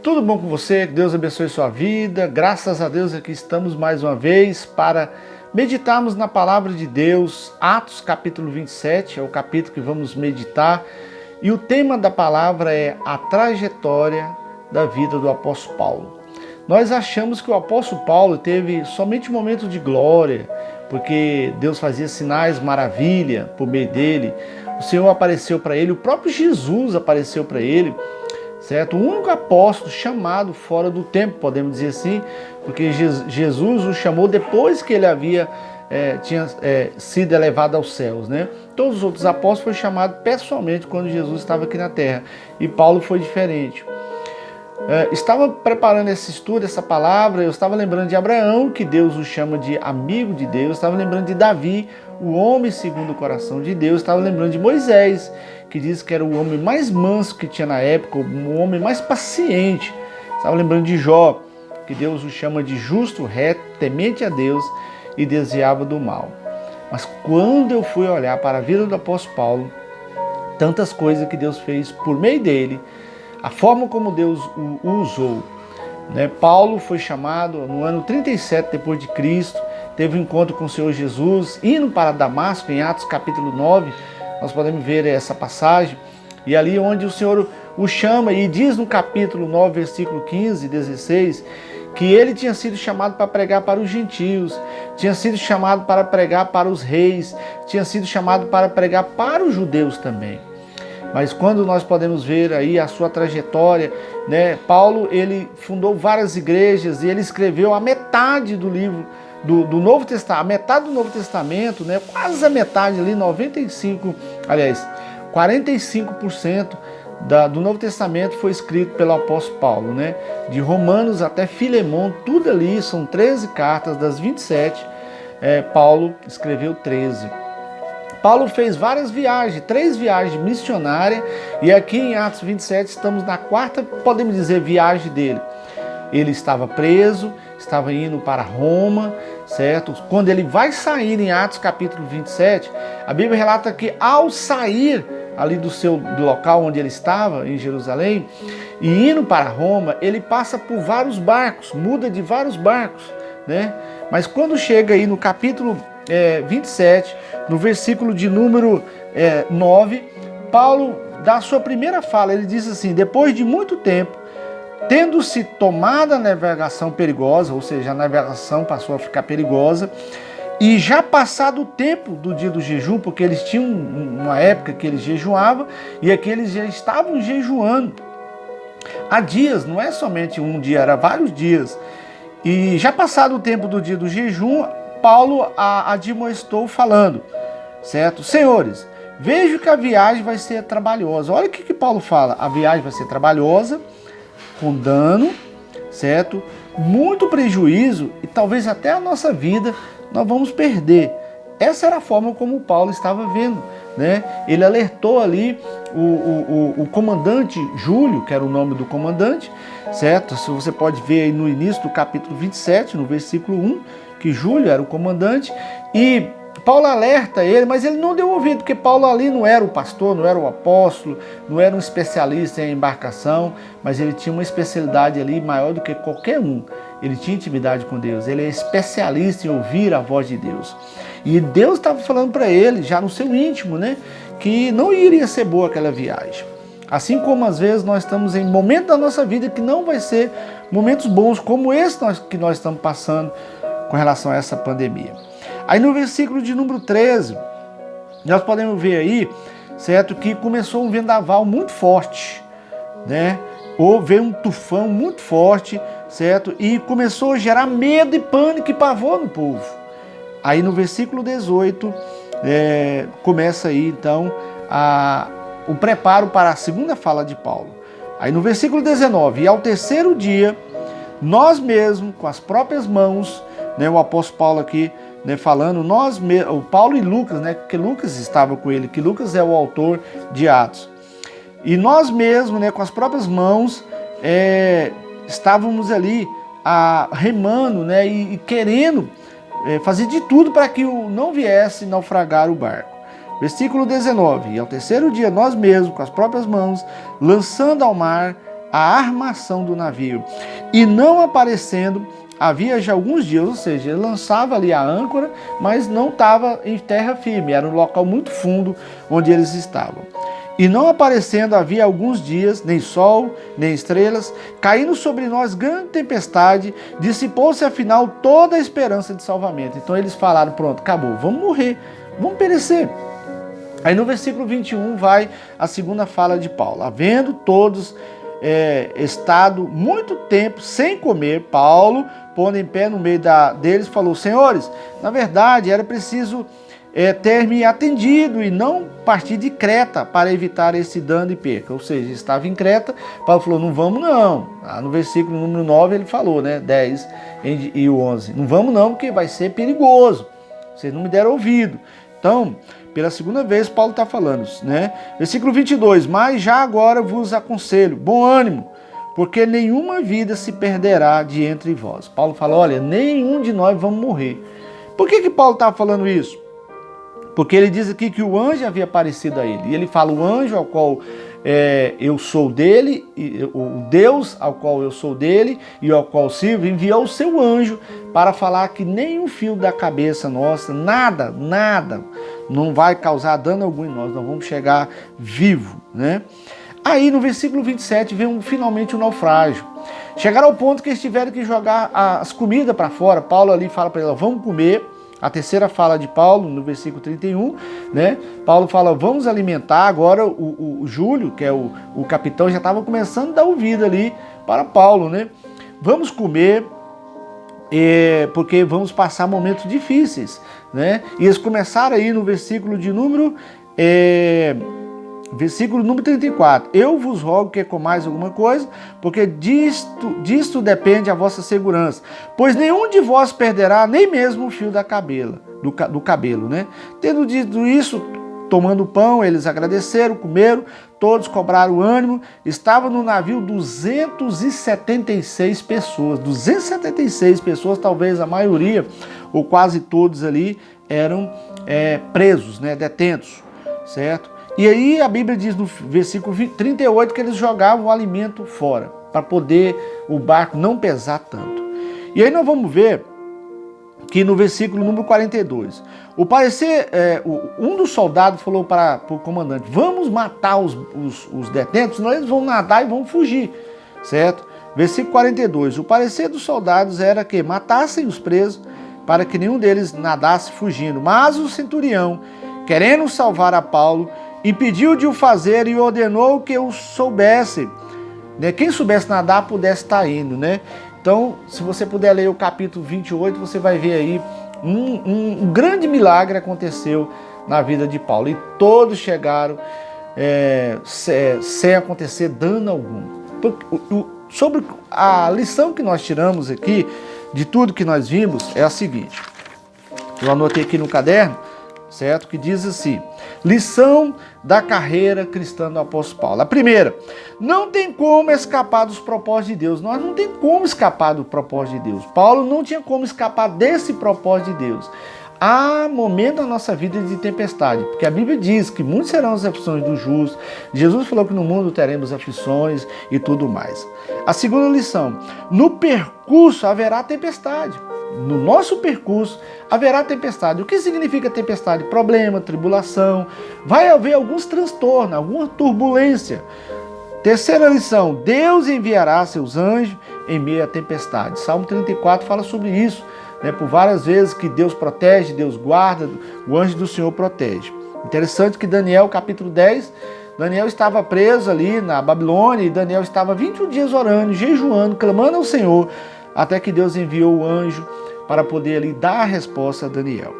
Tudo bom com você? Que Deus abençoe sua vida. Graças a Deus aqui estamos mais uma vez para meditarmos na palavra de Deus. Atos capítulo 27 é o capítulo que vamos meditar. E o tema da palavra é a trajetória da vida do apóstolo Paulo. Nós achamos que o apóstolo Paulo teve somente momentos de glória, porque Deus fazia sinais, maravilha por meio dele. O Senhor apareceu para ele, o próprio Jesus apareceu para ele, certo? O único apóstolo chamado fora do tempo, podemos dizer assim, porque Jesus o chamou depois que ele tinha sido elevado aos céus, né? Todos os outros apóstolos foram chamados pessoalmente quando Jesus estava aqui na terra, e Paulo foi diferente. Estava preparando esse estudo, essa palavra, eu estava lembrando de Abraão, que Deus o chama de amigo de Deus, estava lembrando de Davi, o homem segundo o coração de Deus, estava lembrando de Moisés, que diz que era o homem mais manso que tinha na época, o homem mais paciente. Estava lembrando de Jó, que Deus o chama de justo, reto, temente a Deus e desviava do mal. Mas quando eu fui olhar para a vida do apóstolo Paulo, tantas coisas que Deus fez por meio dele, a forma como Deus o usou, né? Paulo foi chamado no ano 37 depois de Cristo, teve um encontro com o Senhor Jesus, indo para Damasco, em Atos capítulo 9, nós podemos ver essa passagem, e ali onde o Senhor o chama, e diz no capítulo 9, versículo 15 e 16, que ele tinha sido chamado para pregar para os gentios, tinha sido chamado para pregar para os reis, tinha sido chamado para pregar para os judeus também. Mas quando nós podemos ver aí a sua trajetória, né? Paulo, ele fundou várias igrejas e ele escreveu a metade do livro do Novo Testamento, a metade do Novo Testamento, né? Quase a metade ali, 45% do Novo Testamento foi escrito pelo apóstolo Paulo, né? De Romanos até Filemão, tudo ali, são 13 cartas das 27, Paulo escreveu 13. Paulo fez várias viagens, 3 viagens missionárias, e aqui em Atos 27 estamos na 4ª, podemos dizer, viagem dele. Ele estava preso, estava indo para Roma, certo? Quando ele vai sair em Atos capítulo 27, a Bíblia relata que ao sair ali do local onde ele estava, em Jerusalém, e indo para Roma, ele passa por vários barcos, muda de vários barcos, né? Mas quando chega aí no capítulo 27, no versículo de número 9, Paulo dá a sua primeira fala, ele diz assim: depois de muito tempo, tendo-se tomado a navegação perigosa, ou seja, a navegação passou a ficar perigosa, e já passado o tempo do dia do jejum, porque eles tinham uma época que eles jejuavam, e aqui eles já estavam jejuando há dias, não é somente um dia, era vários dias, e já passado o tempo do dia do jejum, Paulo admoestou falando, certo? Senhores, vejo que a viagem vai ser trabalhosa. Olha o que Paulo fala: a viagem vai ser trabalhosa, com dano, certo? Muito prejuízo, e talvez até a nossa vida nós vamos perder. Essa era a forma como Paulo estava vendo, né? Ele alertou ali o comandante Júlio, que era o nome do comandante, certo? Se você pode ver aí no início do capítulo 27, no versículo 1, que Júlio era o comandante, e Paulo alerta ele, mas ele não deu ouvido, porque Paulo ali não era o pastor, não era o apóstolo, não era um especialista em embarcação, mas ele tinha uma especialidade ali maior do que qualquer um. Ele tinha intimidade com Deus, ele é especialista em ouvir a voz de Deus. E Deus estava falando para ele, já no seu íntimo, né, que não iria ser boa aquela viagem. Assim como às vezes nós estamos em momentos da nossa vida que não vai ser momentos bons, como esse que nós estamos passando com relação a essa pandemia. Aí no versículo de número 13, nós podemos ver aí, certo, que começou um vendaval muito forte, né? Ou veio um tufão muito forte, certo? E começou a gerar medo e pânico e pavor no povo. Aí no versículo 18, começa aí então o preparo para a segunda fala de Paulo. Aí no versículo 19, e ao terceiro dia, nós mesmos, com as próprias mãos, né, o apóstolo Paulo aqui, né, falando, o Paulo e Lucas, né, que Lucas estava com ele, que Lucas é o autor de Atos. E nós mesmos, né, com as próprias mãos, estávamos ali remando, né, e querendo fazer de tudo para que não viesse naufragar o barco. Versículo 19, e ao terceiro dia nós mesmos, com as próprias mãos, lançando ao mar, a armação do navio, e não aparecendo, havia já alguns dias, ou seja, ele lançava ali a âncora, mas não estava em terra firme, era um local muito fundo onde eles estavam. E não aparecendo havia alguns dias, nem sol, nem estrelas, caindo sobre nós grande tempestade, dissipou-se afinal toda a esperança de salvamento. Então eles falaram, pronto, acabou, vamos morrer, vamos perecer. Aí no versículo 21 vai a segunda fala de Paulo. Havendo todos estado muito tempo sem comer, Paulo, pondo em pé no meio deles, falou, senhores, na verdade era preciso ter me atendido e não partir de Creta para evitar esse dano e perca. Ou seja, estava em Creta, Paulo falou, não vamos não. No versículo número 9 ele falou, 10 e o 11, não vamos não, porque vai ser perigoso. Vocês não me deram ouvido. Então, pela segunda vez, Paulo está falando, Versículo 22, mas já agora vos aconselho, bom ânimo, porque nenhuma vida se perderá de entre vós. Paulo fala, olha, nenhum de nós vamos morrer. Por que Paulo está falando isso? Porque ele diz aqui que o anjo havia aparecido a ele. E ele fala, o anjo ao qual eu sou dele, o Deus ao qual eu sou dele e ao qual sirvo, enviou o seu anjo para falar que nem um fio da cabeça nossa, nada, não vai causar dano algum em nós, nós vamos chegar vivo, Aí no versículo 27 vem finalmente o naufrágio. Chegaram ao ponto que eles tiveram que jogar as comidas para fora. Paulo ali fala para eles, vamos comer. A terceira fala de Paulo, no versículo 31, Paulo fala, vamos alimentar. Agora o Júlio, que é o capitão, já estava começando a dar ouvido ali para Paulo, Vamos comer, porque vamos passar momentos difíceis, E eles começaram aí no versículo de número... Versículo número 34. Eu vos rogo que comais alguma coisa, porque disto depende a vossa segurança. Pois nenhum de vós perderá nem mesmo o fio do cabelo. Tendo dito isso, tomando pão, eles agradeceram, comeram, todos cobraram ânimo. Estava no navio 276 pessoas. 276 pessoas, talvez a maioria, ou quase todos ali, eram presos, detentos, certo? E aí a Bíblia diz no versículo 38 que eles jogavam o alimento fora, para poder o barco não pesar tanto. E aí nós vamos ver que no versículo número 42, um dos soldados falou para o comandante, vamos matar os detentos, senão eles vão nadar e vão fugir, certo? Versículo 42, o parecer dos soldados era que matassem os presos para que nenhum deles nadasse fugindo, mas o centurião, querendo salvar a Paulo, impediu de o fazer e ordenou que eu soubesse, quem soubesse nadar pudesse estar indo, Então, se você puder ler o capítulo 28, você vai ver aí um grande milagre aconteceu na vida de Paulo. E todos chegaram sem acontecer dano algum. Sobre a lição que nós tiramos aqui, de tudo que nós vimos, é a seguinte. Eu anotei aqui no caderno, certo? Que diz assim, lição da carreira cristã do apóstolo Paulo. A primeira, não tem como escapar dos propósitos de Deus. Nós não tem como escapar do propósito de Deus. Paulo não tinha como escapar desse propósito de Deus. Há momento na nossa vida de tempestade, porque a Bíblia diz que muitas serão as aflições dos justos. Jesus falou que no mundo teremos aflições e tudo mais. A segunda lição, no percurso haverá tempestade. No nosso percurso haverá tempestade. O que significa tempestade? Problema, tribulação. Vai haver alguns transtornos, alguma turbulência. Terceira lição, Deus enviará seus anjos em meio à tempestade. Salmo 34 fala sobre isso, por várias vezes que Deus protege, Deus guarda, o anjo do Senhor protege. Interessante que Daniel, capítulo 10, Daniel estava preso ali na Babilônia e Daniel estava 21 dias orando, jejuando, clamando ao Senhor, até que Deus enviou o anjo para poder ali dar a resposta a Daniel.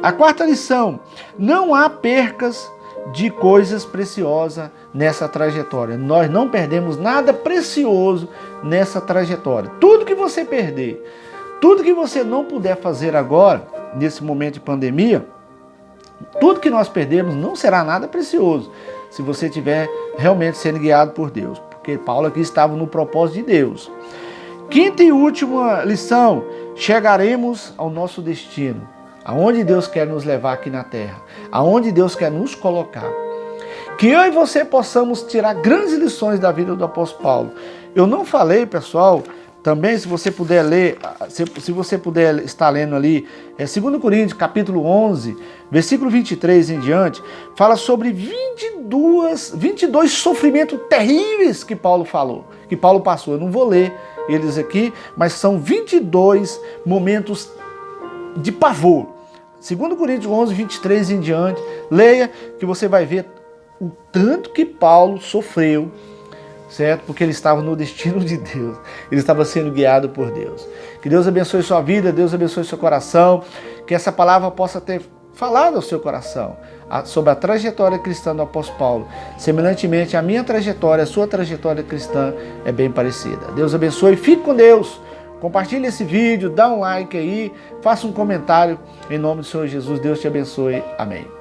A quarta lição, não há percas de coisas preciosas nessa trajetória. Nós não perdemos nada precioso nessa trajetória. Tudo que você perder, tudo que você não puder fazer agora, nesse momento de pandemia, tudo que nós perdemos não será nada precioso, se você estiver realmente sendo guiado por Deus, porque Paulo aqui estava no propósito de Deus. Quinta e última lição, chegaremos ao nosso destino, aonde Deus quer nos levar aqui na terra, aonde Deus quer nos colocar. Que eu e você possamos tirar grandes lições da vida do apóstolo Paulo. Eu não falei, pessoal, também se você puder ler, se você puder estar lendo ali, 2 Coríntios capítulo 11, versículo 23 em diante, fala sobre 22 sofrimentos terríveis que Paulo falou, que Paulo passou. Eu não vou ler eles aqui, mas são 22 momentos de pavor. 2 Coríntios 11, 23 em diante, leia que você vai ver o tanto que Paulo sofreu, certo? Porque ele estava no destino de Deus, ele estava sendo guiado por Deus. Que Deus abençoe sua vida, Deus abençoe seu coração, que essa palavra possa ter falado ao seu coração sobre a trajetória cristã do apóstolo Paulo. Semelhantemente, a minha trajetória, a sua trajetória cristã é bem parecida. Deus abençoe, fique com Deus. Compartilhe esse vídeo, dá um like aí, faça um comentário. Em nome do Senhor Jesus, Deus te abençoe. Amém.